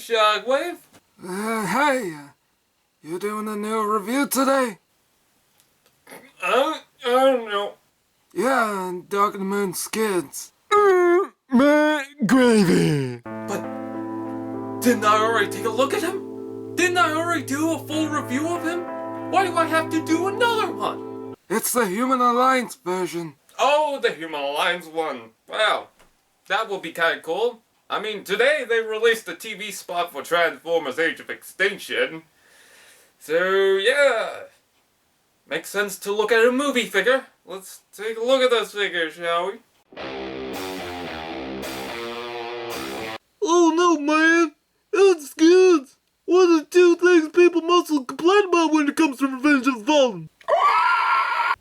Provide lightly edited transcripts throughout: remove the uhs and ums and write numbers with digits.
Shockwave. Hey, you doing a new review today? I don't know. Yeah, Autobot Skids. Gravy. But didn't I already take a look at him? Didn't I already do a full review of him? Why do I have to do another one? It's the Human Alliance version. Oh, the Human Alliance one. Wow, that will be kind of cool. I mean, today they released the TV spot for Transformers Age of Extinction. So, yeah. Makes sense to look at a movie figure. Let's take a look at those figures, shall we? Oh no, man! It's Skids! What are the two things people mostly complain about when it comes to Revenge of the Fallen?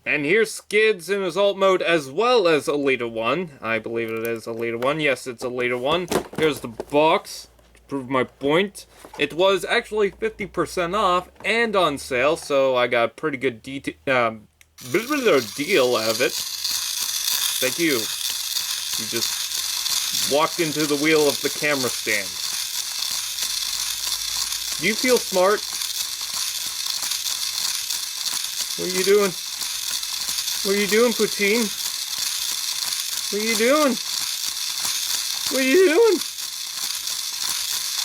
And here's Skids in his alt mode as well as Elita 1. I believe it is Elita 1. Yes, it's Elita 1. Here's the box to prove my point. It was actually 50% off and on sale, so I got a pretty good deal out of it. Thank you. You just walked into the wheel of the camera stand. Do you feel smart? What are you doing? What are you doing, Poutine? What are you doing? What are you doing?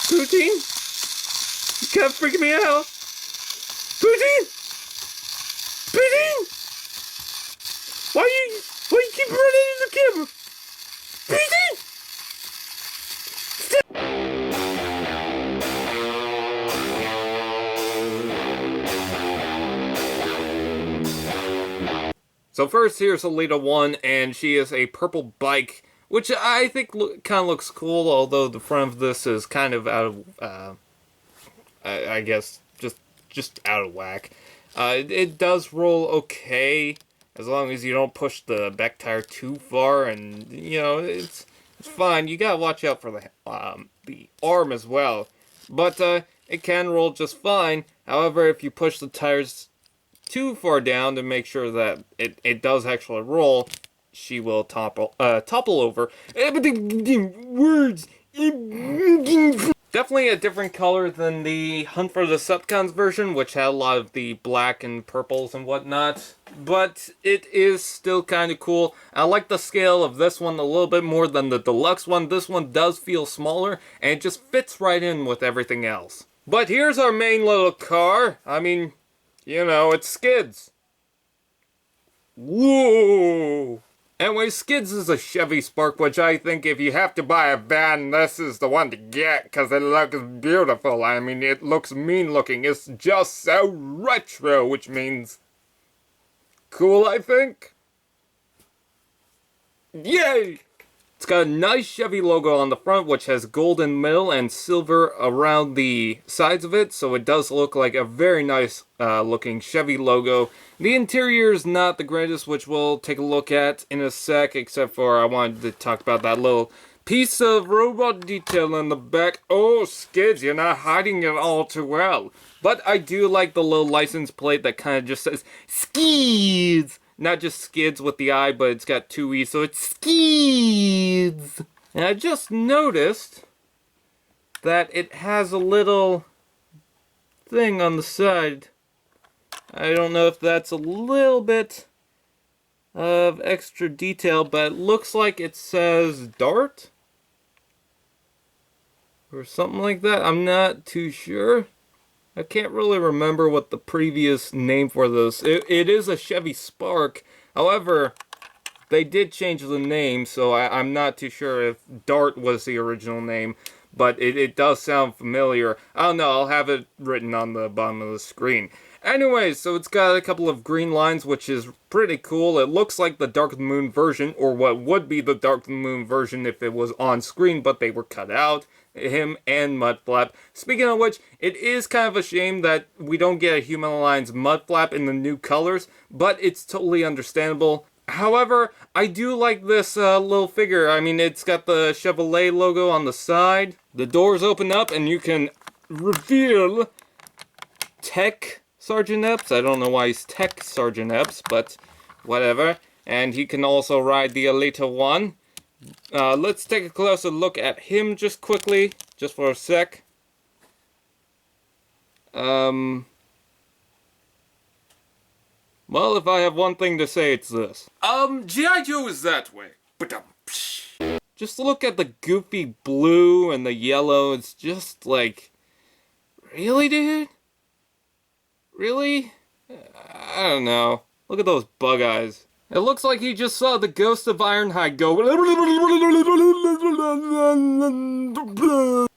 Poutine? You kind of freaking me out. Poutine! Poutine! Why you keep running into the camera? Poutine! So first, here's Elita 1, and she is a purple bike, which I think kind of looks cool, although the front of this is kind of out of, I guess, just out of whack. It does roll okay, as long as you don't push the back tire too far, and, you know, it's fine. You gotta watch out for the arm as well. But, it can roll just fine. However, if you push the tires too far down to make sure that it does actually roll, she will topple over. Words. Definitely a different color than the Hunt for the Decepticons version, which had a lot of the black and purples and whatnot. But it is still kind of cool. I like the scale of this one a little bit more than the deluxe one. This one does feel smaller, and it just fits right in with everything else. But here's our main little car. I mean, you know, it's Skids. Whoa! Anyway, Skids is a Chevy Spark, which I think if you have to buy a van, this is the one to get, because it looks beautiful. I mean, it looks mean looking. It's just so retro, which means cool, I think. Yay! It's got a nice Chevy logo on the front, which has gold in the middle and silver around the sides of it, so it does look like a very nice looking Chevy logo. The interior is not the greatest, which we'll take a look at in a sec, except for I wanted to talk about that little piece of robot detail in the back. Oh, Skids, you're not hiding it all too well. But I do like the little license plate that kind of just says Skids. Not just Skids with the I, but it's got two E's, so it's Skids. And I just noticed that it has a little thing on the side. I don't know if that's a little bit of extra detail, but it looks like it says Dart or something like that. I'm not too sure. I can't really remember what the previous name for this. It is a Chevy Spark. However, they did change the name, so I'm not too sure if Dart was the original name. But it does sound familiar. I don't know, I'll have it written on the bottom of the screen. Anyways, so it's got a couple of green lines, which is pretty cool. It looks like the Dark of the Moon version, or what would be the Dark of the Moon version if it was on screen, but they were cut out. Him and Mudflap. Speaking of which, it is kind of a shame that we don't get a Human Alliance Mudflap in the new colors, but it's totally understandable. However, I do like this little figure. I mean, it's got the Chevrolet logo on the side. The doors open up and you can reveal Tech Sergeant Epps. I don't know why he's Tech Sergeant Epps, but whatever. And he can also ride the Elita 1. Let's take a closer look at him just quickly, just for a sec. Well, if I have one thing to say, it's this. G.I. Joe is that way. Just look at the goofy blue and the yellow. It's just like, really, dude? Really? I don't know. Look at those bug eyes. It looks like he just saw the ghost of Ironhide go.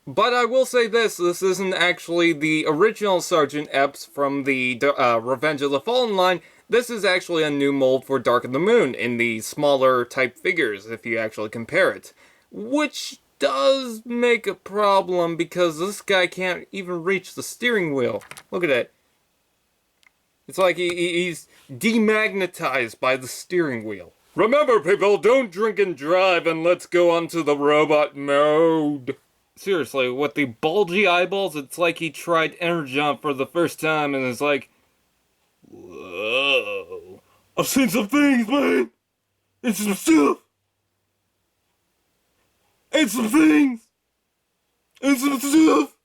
But I will say this isn't actually the original Sergeant Epps from the Revenge of the Fallen line. This is actually a new mold for Dark of the Moon in the smaller type figures, if you actually compare it. Which does make a problem because this guy can't even reach the steering wheel. Look at that. It's like he's demagnetized by the steering wheel. Remember, people, don't drink and drive, and let's go on to the robot mode. Seriously, with the bulgy eyeballs, it's like he tried Energon for the first time, and it's like, whoa. I've seen some things, man! It's some stuff! It's some things! It's some stuff!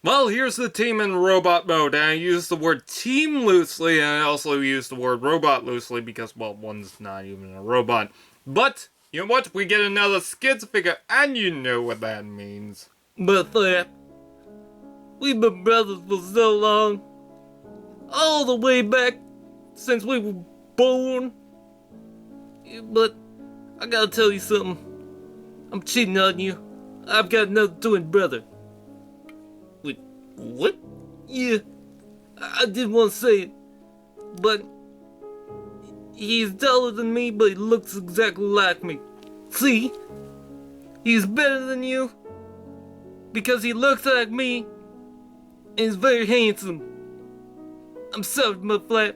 Well, here's the team in robot mode, and I use the word team loosely, and I also use the word robot loosely because, well, one's not even a robot. But, you know what? We get another Skids figure, and you know what that means. But we've been brothers for so long. All the way back since we were born. But I gotta tell you something. I'm cheating on you. I've got another twin brother. Wait, what? Yeah, I didn't want to say it, but he's taller than me, but he looks exactly like me. See? He's better than you because he looks like me and he's very handsome. I'm sorry, Mudflap.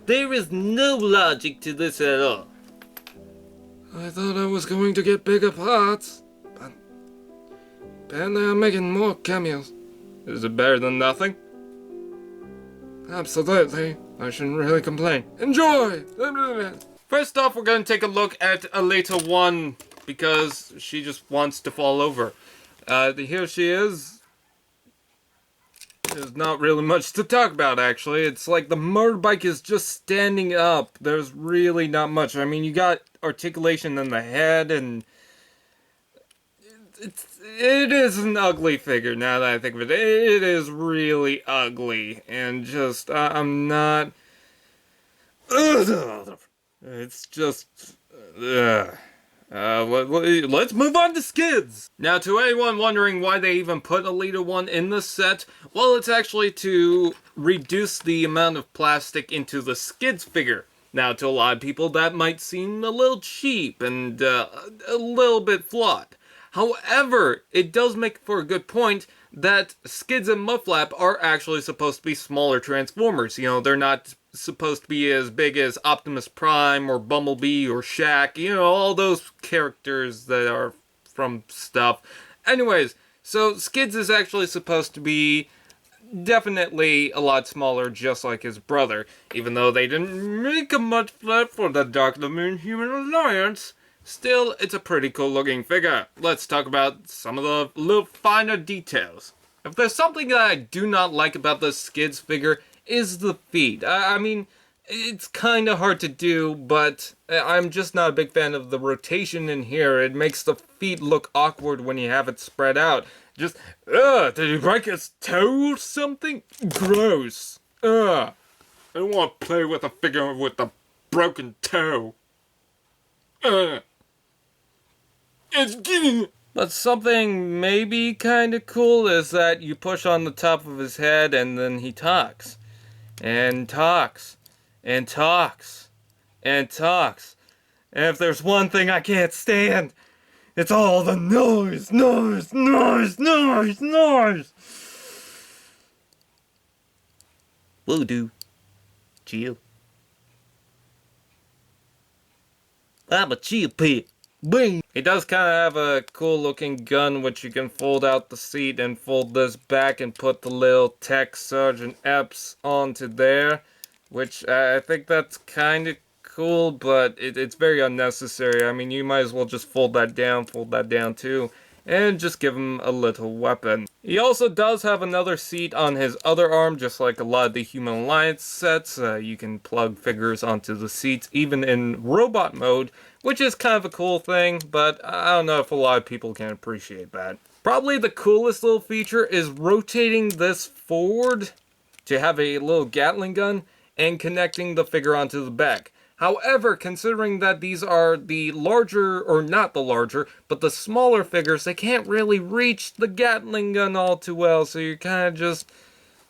There is no logic to this at all. I thought I was going to get bigger parts, but apparently I'm making more cameos. Is it better than nothing? Absolutely. I shouldn't really complain. Enjoy! First off, we're going to take a look at Alita 1 because she just wants to fall over. Here she is. There's not really much to talk about, actually. It's like the motorbike is just standing up. There's really not much. I mean, you got articulation in the head, and it is an ugly figure, now that I think of it. It is really ugly, and just, I'm not... It's just... let's move on to Skids! Now, to anyone wondering why they even put Alita 1 in the set, well, it's actually to reduce the amount of plastic into the Skids figure. Now, to a lot of people, that might seem a little cheap and a little bit flawed. However, it does make for a good point that Skids and Mudflap are actually supposed to be smaller Transformers. You know, they're not supposed to be as big as Optimus Prime or Bumblebee or Shaq. You know, all those characters that are from stuff. Anyways, so Skids is actually supposed to be definitely a lot smaller, just like his brother. Even though they didn't make a Mudflap for the Dark of the Moon Human Alliance, still, it's a pretty cool looking figure. Let's talk about some of the little finer details. If there's something that I do not like about the Skids figure, is the feet. I mean, it's kind of hard to do, but I'm just not a big fan of the rotation in here. It makes the feet look awkward when you have it spread out. Just, did he break his toe or something? Gross. I don't want to play with a figure with a broken toe. It's getting... But something maybe kind of cool is that you push on the top of his head and then he talks. And talks. And talks. And talks. And if there's one thing I can't stand, it's all the noise. Whoa, dude. Chill. I'm a chill pit. Bing! He does kind of have a cool looking gun which you can fold out the seat and fold this back and put the little Tech Sergeant Epps onto there. Which I think that's kind of cool, but it's very unnecessary. I mean, you might as well just fold that down too, and just give him a little weapon. He also does have another seat on his other arm, just like a lot of the Human Alliance sets. You can plug figures onto the seats, even in robot mode, which is kind of a cool thing, but I don't know if a lot of people can appreciate that. Probably the coolest little feature is rotating this forward to have a little Gatling gun and connecting the figure onto the back. However, considering that these are the larger, or not the larger, but the smaller figures, they can't really reach the Gatling gun all too well, so you're kind of just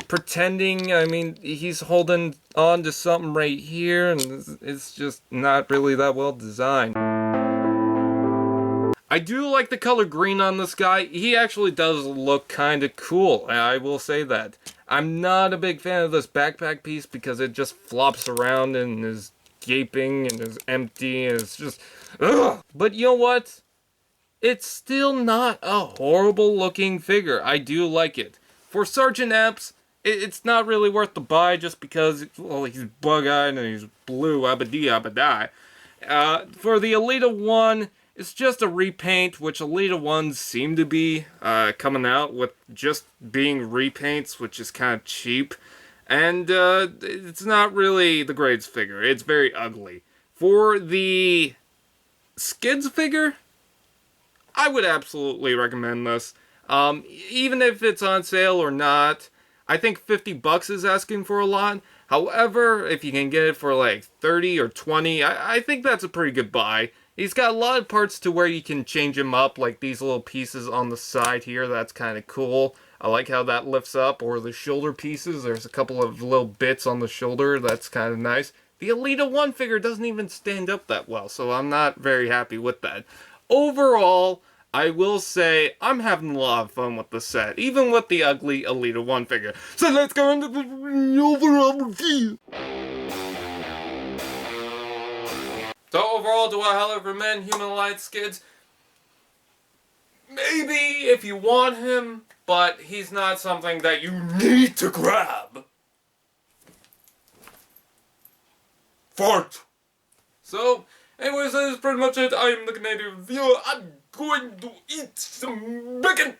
pretending. I mean, he's holding on to something right here, and it's just not really that well designed. I do like the color green on this guy. He actually does look kind of cool, I will say that. I'm not a big fan of this backpack piece because it just flops around and is gaping and is empty and it's just... ugh. But you know what? It's still not a horrible looking figure. I do like it. For Sergeant Epps, it's not really worth the buy just because, well, he's bug-eyed and he's blue, abadi. For the Elita 1, it's just a repaint, which Elita 1s seem to be coming out with just being repaints, which is kind of cheap. And it's not really the greatest figure. It's very ugly. For the Skids figure, I would absolutely recommend this. Even if it's on sale or not, I think 50 bucks is asking for a lot. However, if you can get it for like 30 or 20, I think that's a pretty good buy. He's got a lot of parts to where you can change him up, like these little pieces on the side here. That's kind of cool. I like how that lifts up, or the shoulder pieces. There's a couple of little bits on the shoulder. That's kind of nice. The Elita 1 figure doesn't even stand up that well, so I'm not very happy with that. Overall, I will say I'm having a lot of fun with the set, even with the ugly Elita 1 figure. So let's go into the overall review. So overall, do I highly recommend Human Alliance Skids? Maybe if you want him, but he's not something that you need to grab. Fart! So, anyways, that is pretty much it. I am the Canadian reviewer. I'm going to eat some bacon!